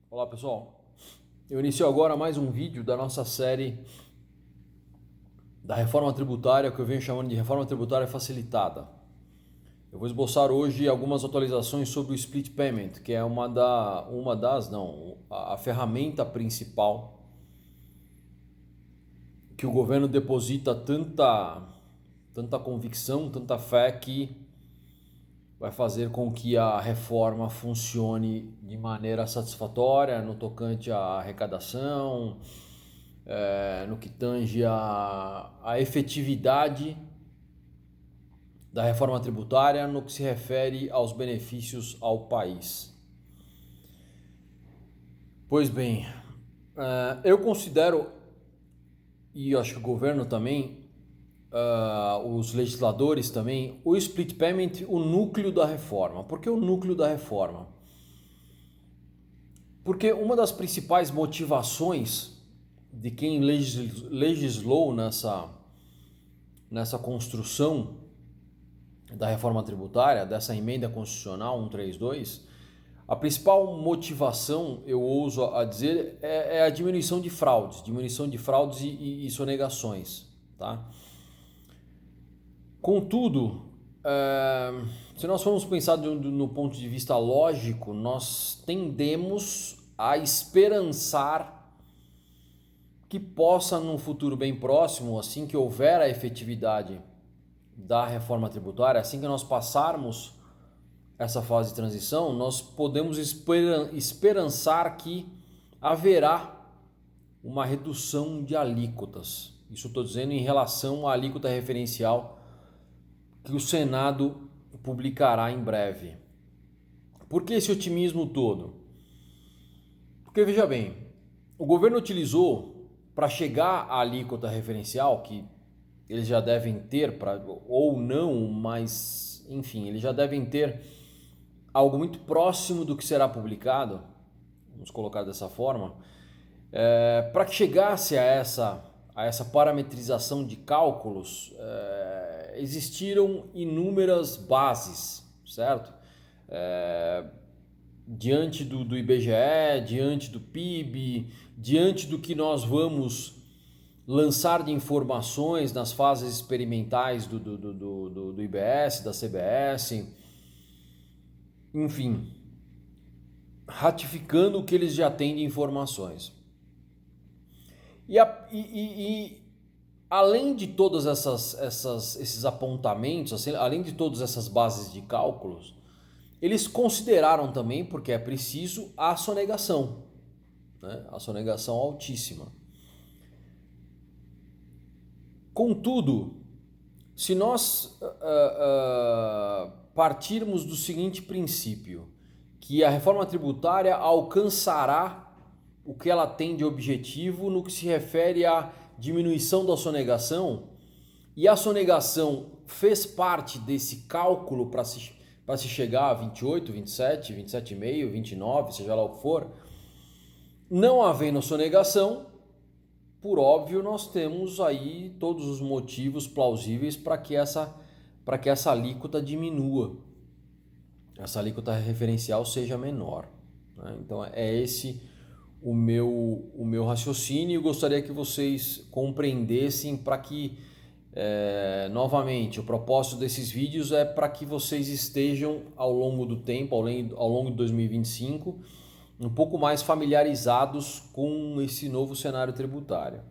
Olá pessoal, eu inicio agora mais um vídeo da nossa série da reforma tributária que eu venho chamando de reforma tributária facilitada. Eu vou esboçar hoje algumas atualizações sobre o split payment, que é a ferramenta principal que o governo deposita tanta convicção, tanta fé que vai fazer com que a reforma funcione de maneira satisfatória no tocante à arrecadação, no que tange a efetividade da reforma tributária, no que se refere aos benefícios ao país. Pois bem, eu considero, e acho que o governo também, os legisladores também, o split payment, o núcleo da reforma. Por que o núcleo da reforma? Porque uma das principais motivações de quem legislou nessa construção da reforma tributária, dessa emenda constitucional 132, a principal motivação, eu ouso a dizer, é a diminuição de fraudes e sonegações, tá? Contudo, se nós formos pensar no ponto de vista lógico, nós tendemos a esperançar que possa, num futuro bem próximo, assim que houver a efetividade da reforma tributária, assim que nós passarmos essa fase de transição, nós podemos esperançar que haverá uma redução de alíquotas. Isso estou dizendo em relação à alíquota referencial que o Senado publicará em breve. Por que esse otimismo todo? Porque, veja bem, o governo utilizou para chegar à alíquota referencial, que eles já devem ter, ou não, mas enfim, eles já devem ter algo muito próximo do que será publicado, vamos colocar dessa forma, para que chegasse a essa parametrização de cálculos, existiram inúmeras bases, certo? Diante do IBGE, diante do PIB, diante do que nós vamos lançar de informações nas fases experimentais do IBS, da CBS, enfim, ratificando o que eles já têm de informações. E além de todos esses apontamentos, assim, além de todas essas bases de cálculos, eles consideraram também, porque é preciso, a sonegação, né? A sonegação altíssima. Contudo, se nós partirmos do seguinte princípio, que a reforma tributária alcançará o que ela tem de objetivo no que se refere à diminuição da sonegação, e a sonegação fez parte desse cálculo para se chegar a 28, 27, 27,5, 29, seja lá o que for, não havendo sonegação, por óbvio, nós temos aí todos os motivos plausíveis para que essa alíquota diminua, essa alíquota referencial seja menor, né? Então é esse o meu raciocínio, e gostaria que vocês compreendessem para que, novamente, o propósito desses vídeos é para que vocês estejam ao longo do tempo, ao longo de 2025, um pouco mais familiarizados com esse novo cenário tributário.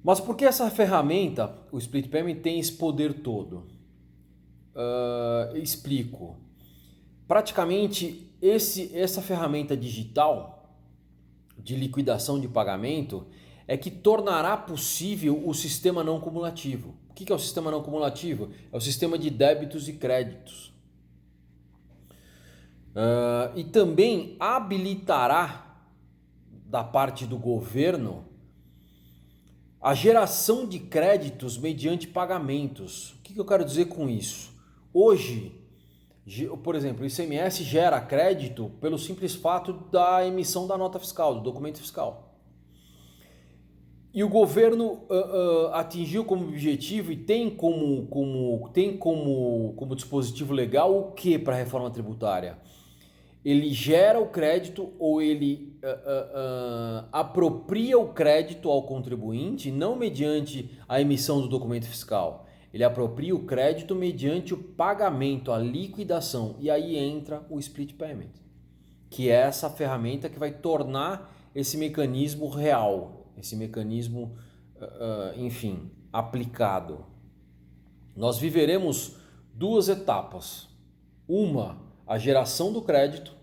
Mas por que essa ferramenta, o Split Payment, tem esse poder todo? Explico. Praticamente, essa ferramenta digital de liquidação de pagamento é que tornará possível o sistema não cumulativo. O que é o sistema não cumulativo? É o sistema de débitos e créditos. E também habilitará, da parte do governo, a geração de créditos mediante pagamentos. O que eu quero dizer com isso? Hoje, por exemplo, o ICMS gera crédito pelo simples fato da emissão da nota fiscal, do documento fiscal. E o governo atingiu como objetivo e tem como dispositivo legal o que para a reforma tributária? ele gera o crédito ou ele apropria o crédito ao contribuinte, não mediante a emissão do documento fiscal. Ele apropria o crédito mediante o pagamento, a liquidação. E aí entra o split payment, que é essa ferramenta que vai tornar esse mecanismo real, esse mecanismo, enfim, aplicado. Nós viveremos duas etapas. Uma, a geração do crédito,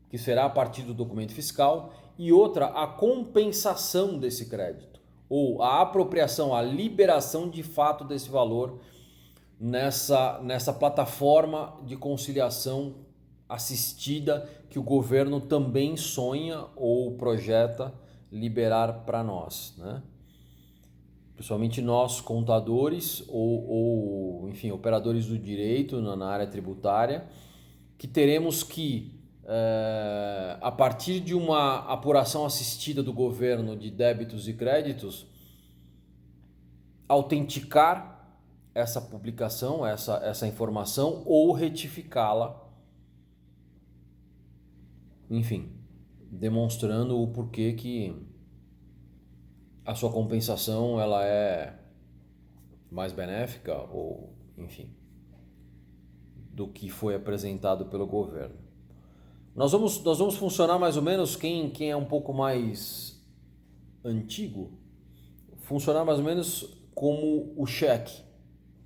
que será a partir do documento fiscal, e outra, a compensação desse crédito, ou a apropriação, a liberação de fato desse valor nessa plataforma de conciliação assistida que o governo também sonha ou projeta liberar para nós, né? Principalmente nós, contadores ou enfim, operadores do direito na área tributária, que teremos que, a partir de uma apuração assistida do governo de débitos e créditos, autenticar essa publicação, essa informação ou retificá-la, enfim, demonstrando o porquê que a sua compensação ela é mais benéfica ou, enfim, do que foi apresentado pelo governo. Nós vamos funcionar mais ou menos, quem é um pouco mais antigo, funcionar mais ou menos como o cheque,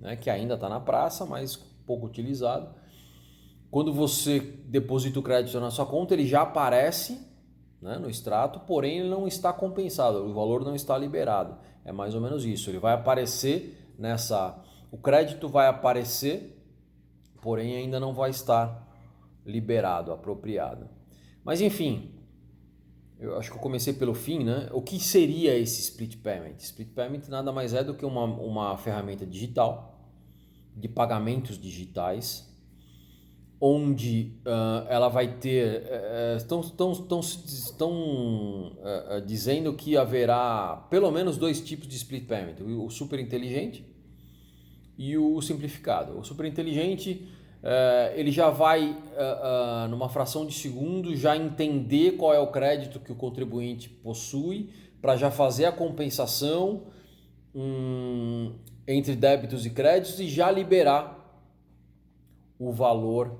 né, que ainda está na praça, mas pouco utilizado. Quando você deposita o crédito na sua conta, ele já aparece, né, no extrato, porém ele não está compensado, o valor não está liberado. É mais ou menos isso, ele vai aparecer o crédito vai aparecer, porém ainda não vai estar liberado, apropriado. Mas enfim, eu acho que eu comecei pelo fim, né? O que seria esse split payment? Split payment nada mais é do que uma ferramenta digital de pagamentos digitais, onde ela vai ter, estão dizendo que haverá pelo menos dois tipos de split payment, o super inteligente e o simplificado. O super inteligente, ele já vai, numa fração de segundo, já entender qual é o crédito que o contribuinte possui, para já fazer a compensação entre débitos e créditos e já liberar o valor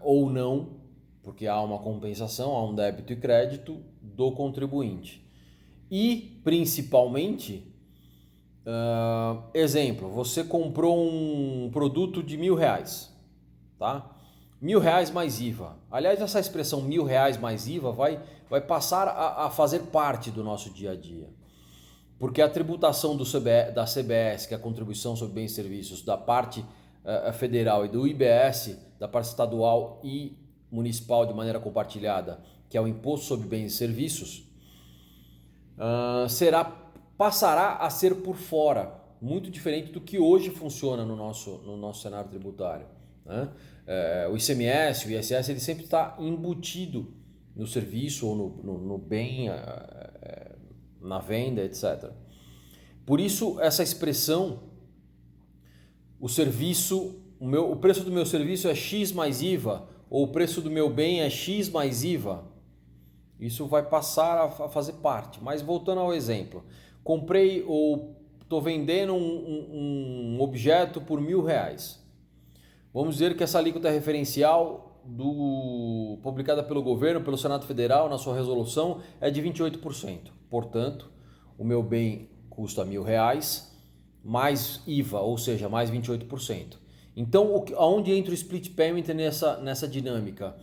ou não, porque há uma compensação, há um débito e crédito do contribuinte. E, principalmente, exemplo, você comprou um produto de R$1.000, tá? R$1.000 mais IVA. Aliás, essa expressão R$1.000 mais IVA vai passar a fazer parte do nosso dia a dia. Porque a tributação da CBS, que é a Contribuição sobre Bens e Serviços, da parte federal, e do IBS, da parte estadual e municipal de maneira compartilhada, que é o Imposto sobre Bens e Serviços, passará a ser por fora, muito diferente do que hoje funciona no nosso cenário tributário, né? O ICMS, o ISS, ele sempre está embutido no serviço ou no bem, na venda, etc. Por isso, essa expressão, o preço do meu serviço é X mais IVA, ou o preço do meu bem é X mais IVA, isso vai passar a fazer parte. Mas voltando ao exemplo, comprei ou estou vendendo um objeto por R$1.000. Vamos dizer que essa alíquota referencial publicada pelo governo, pelo Senado Federal, na sua resolução, é de 28%. Portanto, o meu bem custa R$1.000 mais IVA, ou seja, mais 28%. Então, aonde entra o split payment nessa dinâmica?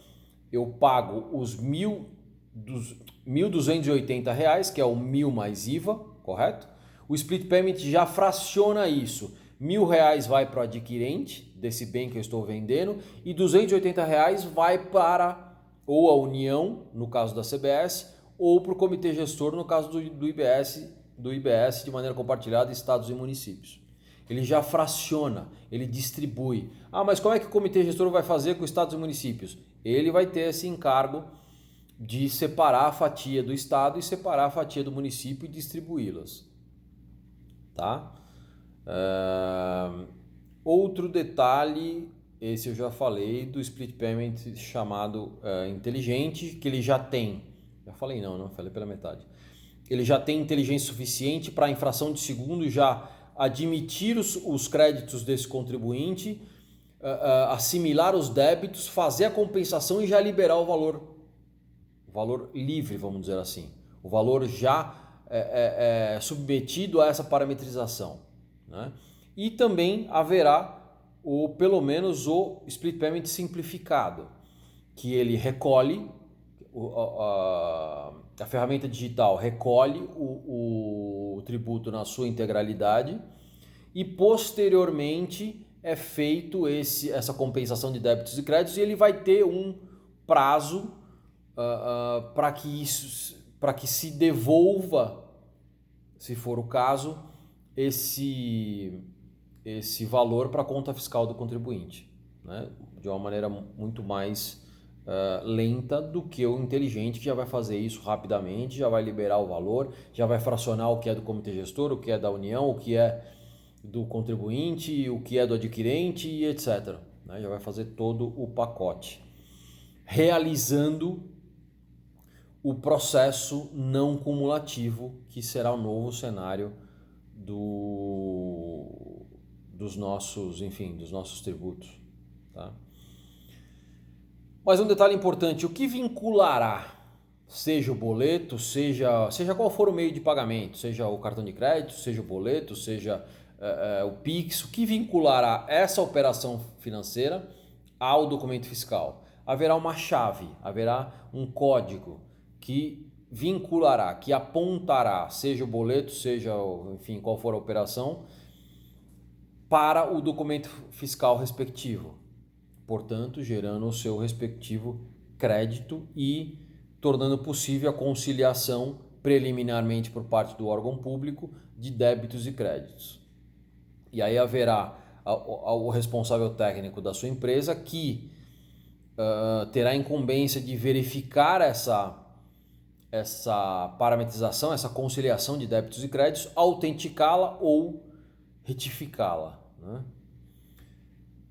Eu pago os R$1.280, que é o 1.000 mais IVA, correto? O split payment já fraciona isso. R$1.000 vai para o adquirente desse bem que eu estou vendendo e R$280 vai para ou a União, no caso da CBS, ou para o comitê gestor, no caso do IBS de maneira compartilhada, estados e municípios. Ele já fraciona, ele distribui. Mas como é que o comitê gestor vai fazer com estados e municípios? Ele vai ter esse encargo de separar a fatia do estado e separar a fatia do município e distribuí-las. Tá? Outro detalhe esse eu já falei do split payment chamado inteligente, que ele já tem. Já falei não falei pela metade. Ele já tem inteligência suficiente para, em fração de segundo, já admitir os créditos desse contribuinte, assimilar os débitos, fazer a compensação e já liberar o valor livre, vamos dizer assim. O valor já submetido a essa parametrização, né? E também haverá pelo menos o split payment simplificado, que ele recolhe, a ferramenta digital recolhe o tributo na sua integralidade e posteriormente é feito essa compensação de débitos e créditos, e ele vai ter um prazo para que se devolva, se for o caso, esse valor para a conta fiscal do contribuinte, né? De uma maneira muito mais lenta do que o inteligente, que já vai fazer isso rapidamente, já vai liberar o valor, já vai fracionar o que é do comitê gestor, o que é da União, o que é do contribuinte, o que é do adquirente e etc. Já vai fazer todo o pacote, realizando o processo não cumulativo, que será o novo cenário dos nossos tributos, tá? Mas um detalhe importante: o que vinculará, seja o boleto, seja qual for o meio de pagamento, seja o cartão de crédito, seja o boleto, seja o Pix, o que vinculará essa operação financeira ao documento fiscal? Haverá uma chave, haverá um código que vinculará, que apontará, seja o boleto, seja, enfim, qual for a operação, para o documento fiscal respectivo, portanto, gerando o seu respectivo crédito e tornando possível a conciliação preliminarmente por parte do órgão público de débitos e créditos. E aí haverá o responsável técnico da sua empresa que terá a incumbência de verificar essa parametrização, essa conciliação de débitos e créditos, autenticá-la ou retificá-la, né?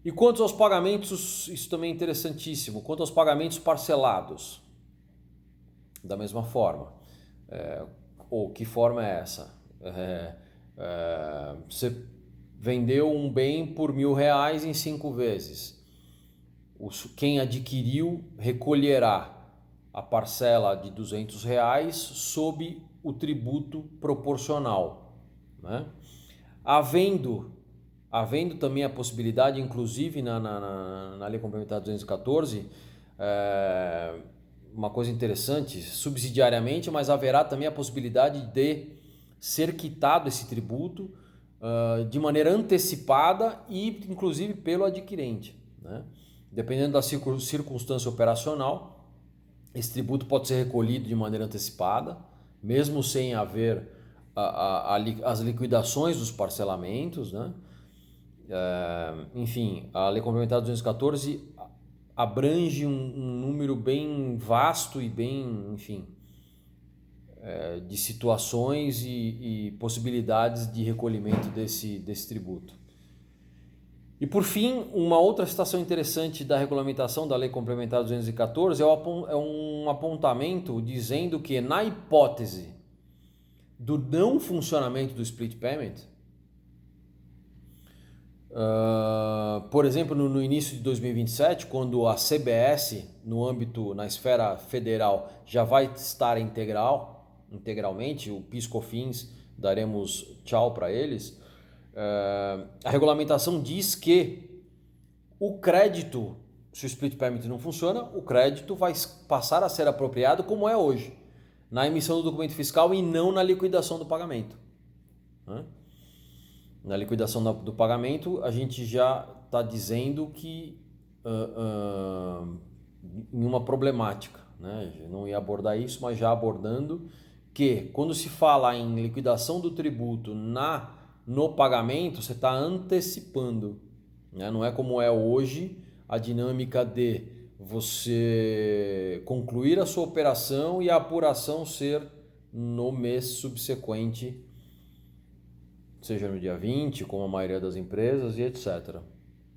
E quanto aos pagamentos, isso também é interessantíssimo, quanto aos pagamentos parcelados, da mesma forma. Ou que forma é essa? Você vendeu um bem por R$1.000 em 5 vezes. Quem adquiriu recolherá a parcela de R$200 sob o tributo proporcional, né? Havendo também a possibilidade, inclusive na Lei Complementar 214, uma coisa interessante, subsidiariamente, mas haverá também a possibilidade de ser quitado esse tributo de maneira antecipada e inclusive pelo adquirente, né? Dependendo da circunstância operacional, esse tributo pode ser recolhido de maneira antecipada, mesmo sem haver as liquidações dos parcelamentos, né? Enfim, a Lei Complementar 214 abrange um número bem vasto e bem, enfim, de situações e possibilidades de recolhimento desse tributo. E por fim, uma outra situação interessante da regulamentação da Lei Complementar 214 é um apontamento dizendo que, na hipótese do não funcionamento do split payment, por exemplo, no início de 2027, quando a CBS, na esfera federal, já vai estar integralmente, o PIS/COFINS, daremos tchau para eles, a regulamentação diz que o crédito, se o split payment não funciona, o crédito vai passar a ser apropriado como é hoje, na emissão do documento fiscal e não na liquidação do pagamento, né? Na liquidação do pagamento, a gente já está dizendo que em uma problemática, né? Eu não ia abordar isso, mas já abordando que quando se fala em liquidação do tributo no pagamento, você está antecipando, né? Não é como é hoje a dinâmica de você concluir a sua operação e a apuração ser no mês subsequente, seja no dia 20, como a maioria das empresas, e etc.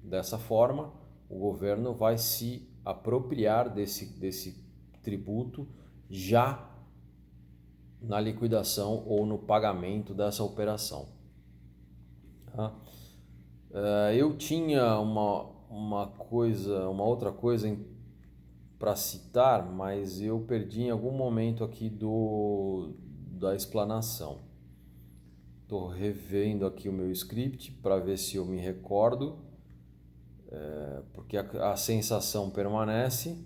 Dessa forma, o governo vai se apropriar desse tributo já na liquidação ou no pagamento dessa operação. Tá? Eu tinha uma outra coisa para citar, mas eu perdi em algum momento aqui da explanação. Estou revendo aqui o meu script para ver se eu me recordo, porque a sensação permanece,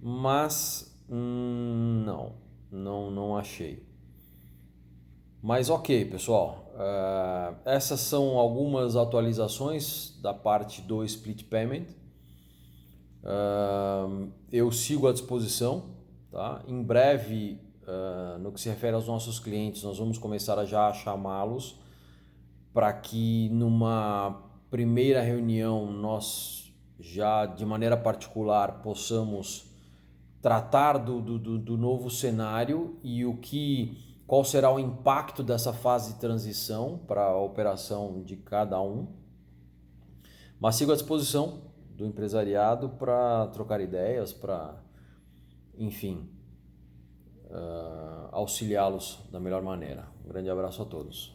mas não achei. Mas ok, pessoal, essas são algumas atualizações da parte do Split Payment. Eu sigo à disposição, tá? Em breve, no que se refere aos nossos clientes, nós vamos começar já a chamá-los para que numa primeira reunião nós já de maneira particular possamos tratar do novo cenário e qual será o impacto dessa fase de transição para a operação de cada um. Mas sigo à disposição do empresariado para trocar ideias, para, enfim, auxiliá-los da melhor maneira. Um grande abraço a todos.